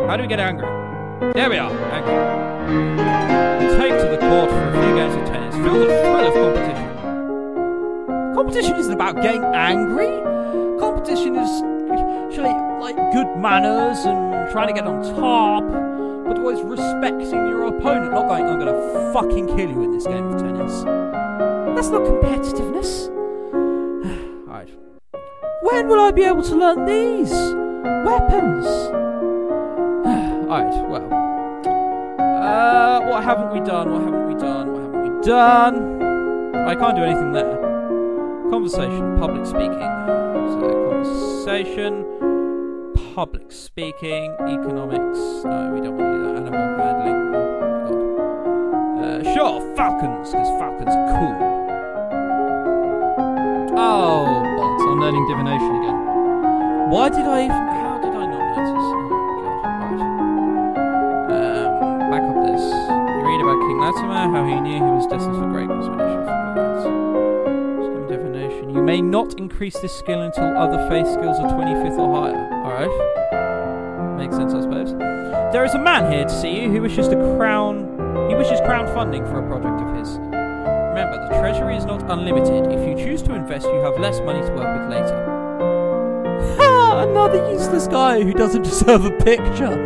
How do we get angry? There we are, angry. We take to the court for a few games of tennis. Feel the thrill of competition. Competition isn't about getting angry. Competition is actually like good manners and trying to get on top, but always respecting your opponent, not going, I'm going to fucking kill you in this game of tennis. That's not competitiveness. Alright. When will I be able to learn these weapons? Alright, well. What haven't we done? I can't do anything there. Conversation, public speaking. So, conversation, public speaking, economics. No, we don't want to do that. Animal handling. God. Sure, falcons, because falcons are cool. Oh, bots. I'm learning divination again. How did I not notice? Oh, God. Right. Back up this. You read about King Latimer, how he knew he was destined for greatness when he showed divination. You may not increase this skill until other faith skills are 25th or higher. Alright. Makes sense, I suppose. There is a man here to see you who wishes crowdfunding for a project of his. Remember, the treasury is not unlimited. If you choose to invest, you have less money to work with later. Ha! Another useless guy who doesn't deserve a picture.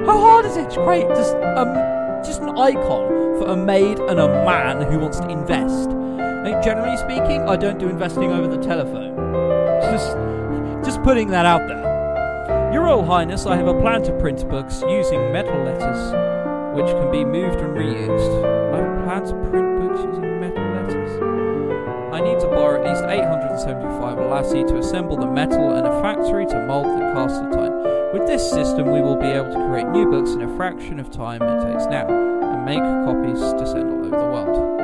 How hard is it to create just an icon for a maid and a man who wants to invest? Like, generally speaking, I don't do investing over the telephone. Just putting that out there. Your Royal Highness, I have a plan to print books using metal letters, which can be moved and reused. I have a plan to print books using metal letters. I need to borrow at least 875 lassie to assemble the metal and a factory to mould the cast of time. With this system, we will be able to create new books in a fraction of time it takes now, and make copies to send all over the world.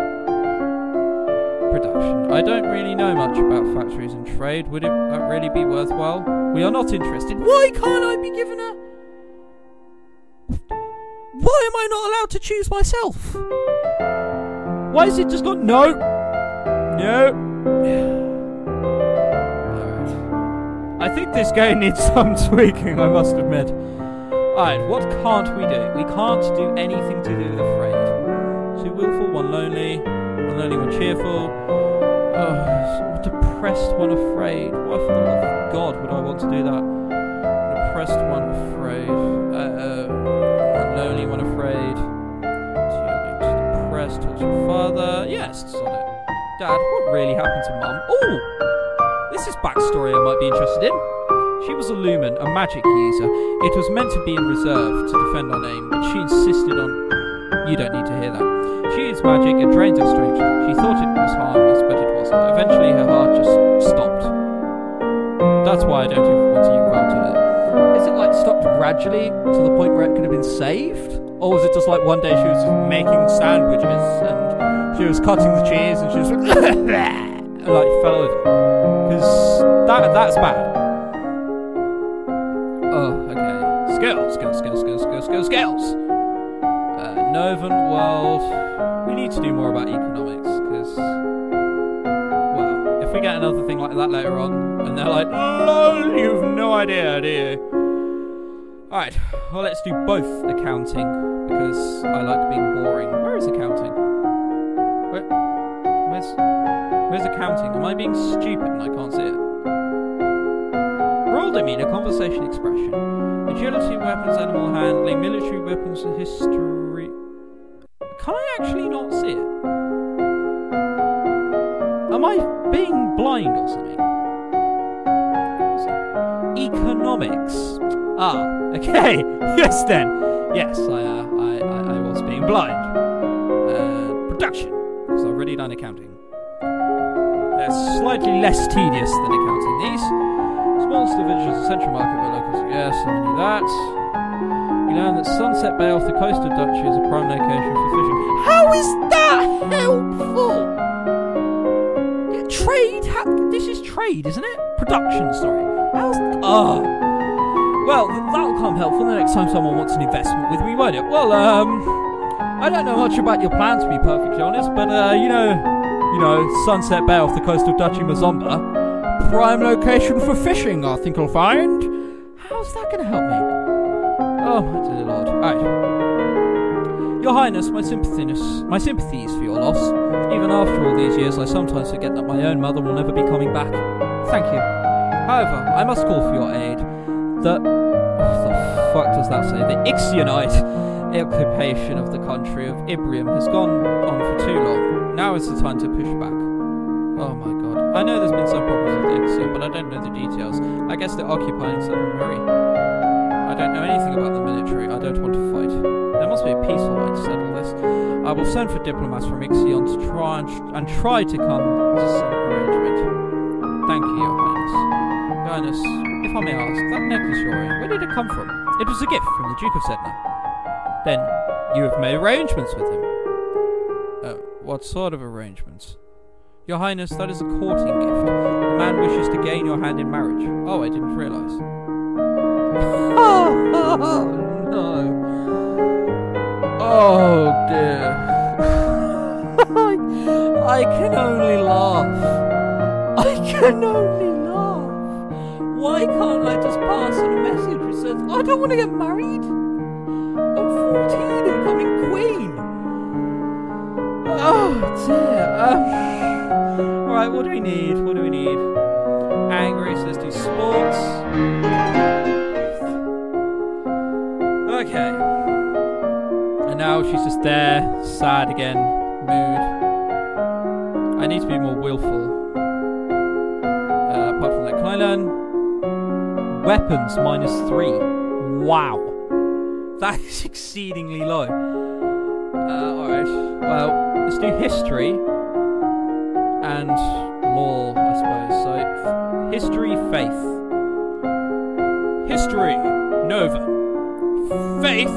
Production. I don't really know much about factories and trade. Would that really be worthwhile? We are not interested. Why can't I be given a... Why am I not allowed to choose myself? Why is it just not... No! No! Alright. I think this game needs some tweaking, I must admit. Alright, what can't we do? We can't do anything to do with afraid. Two willful, one lonely, one cheerful. Oh, depressed, one afraid. Why for the love of God would I want to do that? Depressed, one afraid. One lonely, one afraid. Depressed towards your father. Yes, sod it. Dad, what really happened to Mum? Oh! This is backstory I might be interested in. She was a lumen, a magic user. It was meant to be in reserve to defend our name, but she insisted on... You don't need to hear that. She is magic, it drains her strength. She thought it was harmless, but it wasn't. Eventually her heart just stopped. That's why I don't even want to involve it. Is it like stopped gradually to the point where it could have been saved? Or was it just like one day she was just making sandwiches and she was cutting the cheese and she was like, and like fell over? Because that's bad. Oh, okay. Skills. Novan world. We need to do more about economics, because, well, if we get another thing like that later on, and they're like, LOL, you've no idea, do you? Alright, well, let's do both accounting, because I like being boring. Where is accounting? Where's accounting? Am I being stupid and I can't see it? Royal demeanor, conversation expression. Agility, weapons, animal handling, military weapons, history... Can I actually not see it? Am I being blind or something? Economics. Ah, okay. Yes then. Yes, I was being blind. Production. Because I've already done accounting. They're slightly less tedious than accounting these. Smallest division is a central market where locals... Yes, I knew that. You learn that Sunset Bay off the coast of Dutchy is a prime location for fishing. How is that helpful? Trade? This is trade, isn't it? Production, sorry. How's... Well, that'll come helpful the next time someone wants an investment with me, won't it? Well, I don't know much about your plan, to be perfectly honest, but, you know, Sunset Bay off the coast of Dutchy Mazomba, prime location for fishing, I think I'll find. How's that going to help me? Oh Oh, my dear lord. Alright. Your Highness, my sympathies for your loss. Even after all these years, I sometimes forget that my own mother will never be coming back. Thank you. However, I must call for your aid. What the fuck does that say? The Ixionite occupation of the country of Ibrium has gone on for too long. Now is the time to push back. Oh my god. I know there's been some problems with Ixion, but I don't know the details. I guess they're occupying Southern Murray. I don't know anything about the military. I don't want to fight. There must be a peaceful way to settle this. I will send for diplomats from Ixion to try to come to some arrangement. Thank you, Your Highness. Your Highness, if I may ask, that necklace you're wearing, where did it come from? It was a gift from the Duke of Sedna. Then, you have made arrangements with him. What sort of arrangements? Your Highness, that is a courting gift. The man wishes to gain your hand in marriage. Oh, I didn't realise. Oh, no. Oh, dear. I can only laugh. I can only laugh. Why can't I just pass on a message which says, I don't want to get married? I'm 14 and coming queen. Oh, dear. Alright, what do we need? Angry, so let's do sports. Okay. And now she's just there, sad again, mood. I need to be more willful. Apart from that, can I learn weapons -3? Wow. That is exceedingly low. Alright, well, let's do history and law, I suppose. So, history, faith. History, Nova. Faith,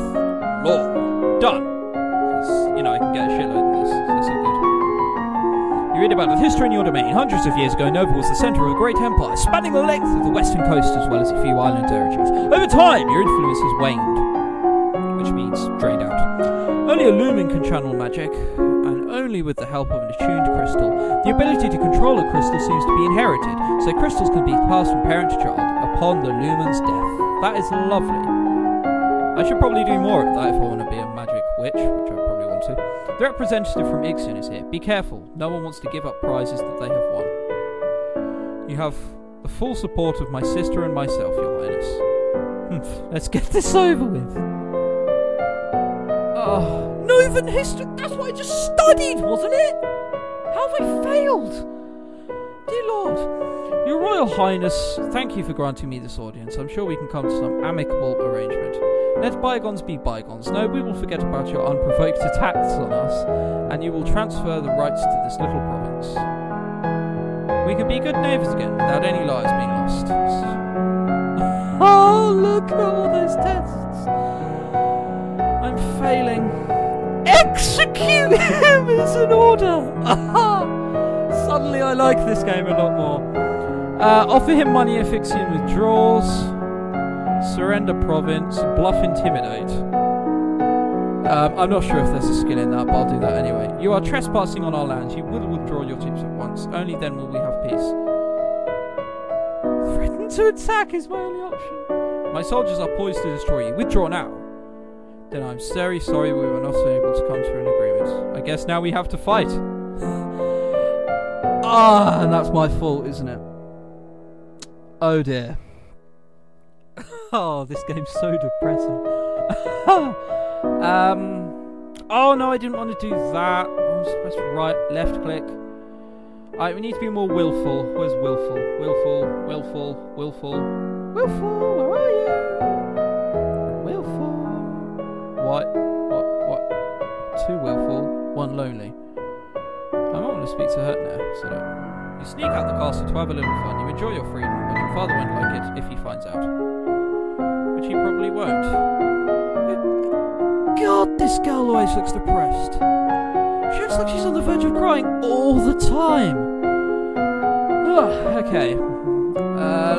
law. Done. You know, I can get a shitload of this, so it's all good. You read about the history in your domain. Hundreds of years ago, Nova was the centre of a great empire, spanning the length of the western coast as well as a few island territories. Over time, your influence has waned, which means drained out. Only a lumen can channel magic, and only with the help of an attuned crystal. The ability to control a crystal seems to be inherited, so crystals can be passed from parent to child upon the lumen's death. That is lovely. I should probably do more of that if I want to be a magic witch, which I probably want to. The representative from Ixion is here. Be careful, no one wants to give up prizes that they have won. You have the full support of my sister and myself, Your Highness. Let's get this over with. Oh, Novan history, that's what I just studied, wasn't it? How have I failed? Dear Lord, Your Royal Highness, thank you for granting me this audience. I'm sure we can come to some amicable arrangement. Let bygones be bygones. No, we will forget about your unprovoked attacks on us, and you will transfer the rights to this little province. We can be good neighbours again, without any lives being lost. Oh, look at all those tests. I'm failing. Execute him is an order! Suddenly I like this game a lot more. Offer him money if Ixion withdraws. Surrender province, bluff intimidate. I'm not sure if there's a skill in that, but I'll do that anyway. You are trespassing on our lands. You will withdraw your troops at once. Only then will we have peace. Threaten to attack is my only option. My soldiers are poised to destroy you. Withdraw now. Then I'm very sorry we were not able to come to an agreement. I guess now we have to fight. And that's my fault, isn't it? Oh dear. Oh, this game's so depressing. Oh no, I didn't want to do that. I'm supposed to left click. Alright, we need to be more willful. Where's willful? Willful, where are you? Willful. What? Two willful, one lonely. I might want to speak to her now, so you sneak out the castle to have a little fun. You enjoy your freedom, but your father won't like it if he finds out. Which he probably won't. God, this girl always looks depressed. She looks like she's on the verge of crying all the time. Okay.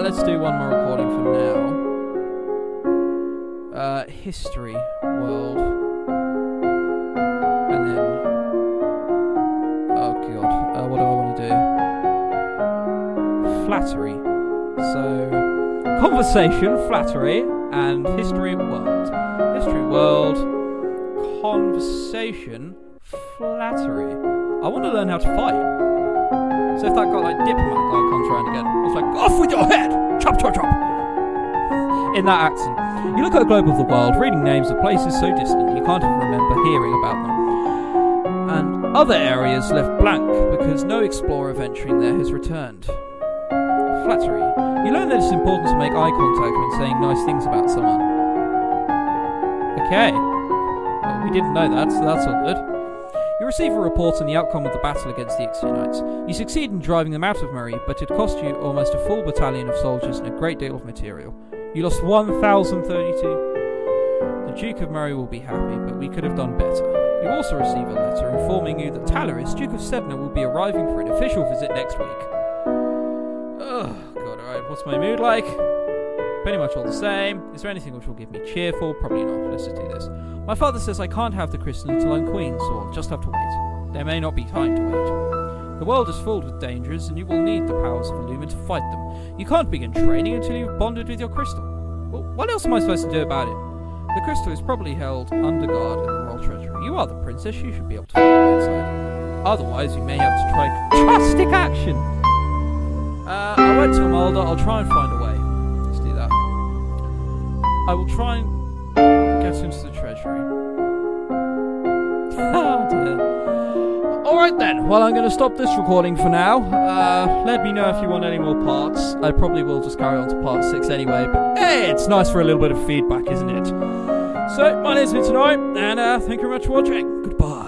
Let's do one more recording for now. History, world. And then... oh god, what do I want to do? Flattery. So... conversation, flattery, and history, world. History, world, conversation, flattery. I want to learn how to fight. So if that guy, like, diplomat guy comes around again, it's like, off with your head! Chop, chop, chop! In that accent. You look at a globe of the world, reading names of places so distant you can't even remember hearing about them. And other areas left blank because no explorer venturing there has returned. Flattery. You learn that it's important to make eye contact when saying nice things about someone. Okay. Well, we didn't know that, so that's all good. You receive a report on the outcome of the battle against the Ixionites. You succeed in driving them out of Murray, but it cost you almost a full battalion of soldiers and a great deal of material. You lost 1,032. The Duke of Murray will be happy, but we could have done better. You also receive a letter informing you that Talaris, Duke of Sedna, will be arriving for an official visit next week. Oh, God, alright, what's my mood like? Pretty much all the same. Is there anything which will give me cheerful? Probably not. Let's just do this. My father says I can't have the christening until I'm queen, so I'll just have to wait. There may not be time to wait. The world is filled with dangers, and you will need the powers of Illumine to fight them. You can't begin training until you've bonded with your crystal. Well, what else am I supposed to do about it? The crystal is probably held under guard in the royal treasury. You are the princess, you should be able to find it inside. Otherwise, you may have to try drastic action. I went to Amalda, I'll try and find a way. Let's do that. I will try and get into the treasury. Oh dear. Alright then, well I'm going to stop this recording for now. Let me know if you want any more parts. I probably will just carry on to part 6 anyway, but hey, it's nice for a little bit of feedback, isn't it? So, my name's Tonight, and thank you very much for watching. Goodbye.